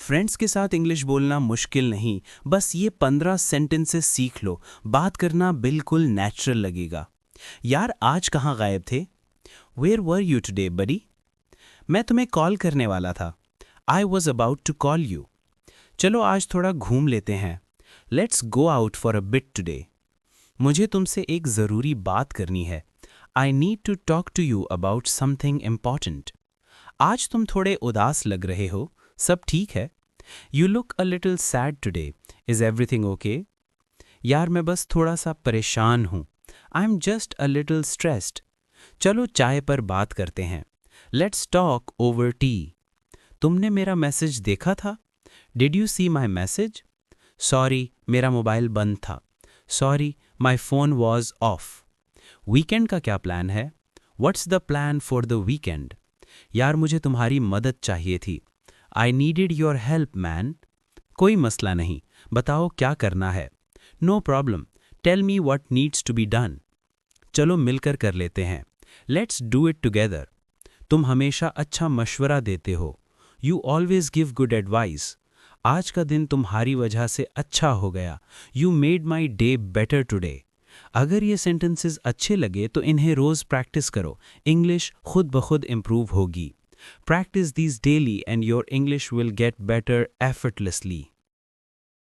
Friends के साथ English बोलना मुश्किल नहीं, बस ये 15 सेंटेंसेस सीख लो, बात करना बिल्कुल नेचुरल लगेगा। यार आज कहाँ गायब थे? Where were you today buddy? मैं तुम्हें कॉल करने वाला था। I was about to call you. चलो आज थोड़ा घूम लेते हैं। Let's go out for a bit today. मुझे तुमसे एक ज़रूरी बात करनी है। I need to talk to you about something important. आज तुम थोड़े उदास लग रहे हो, सब ठीक है? You look a little sad today, is everything okay? यार मैं बस थोड़ा सा परेशान हूँ। I am just a little stressed. चलो चाय पर बात करते हैं। Let's talk over tea. तुमने मेरा मैसेज देखा था? Did you see my message? Sorry मेरा मोबाइल बंद था। Sorry my phone was off. Weekend का क्या प्लान है? What's the plan for the weekend? यार मुझे तुम्हारी मदद चाहिए थी। I needed your help man. कोई मसला नहीं, बताओ क्या करना है। No problem, tell me what needs to be done. चलो मिलकर कर लेते हैं। Let's do it together. तुम हमेशा अच्छा मशवरा देते हो। You always give good advice. आज का दिन तुम्हारी वजह से अच्छा हो गया। You made my day better today. अगर ये सेंटेंसेस अच्छे लगे तो इन्हें रोज प्रैक्टिस करो, इंग्लिश खुद ब खुद इम्प्रूव होगी। Practice these daily and your English will get better effortlessly.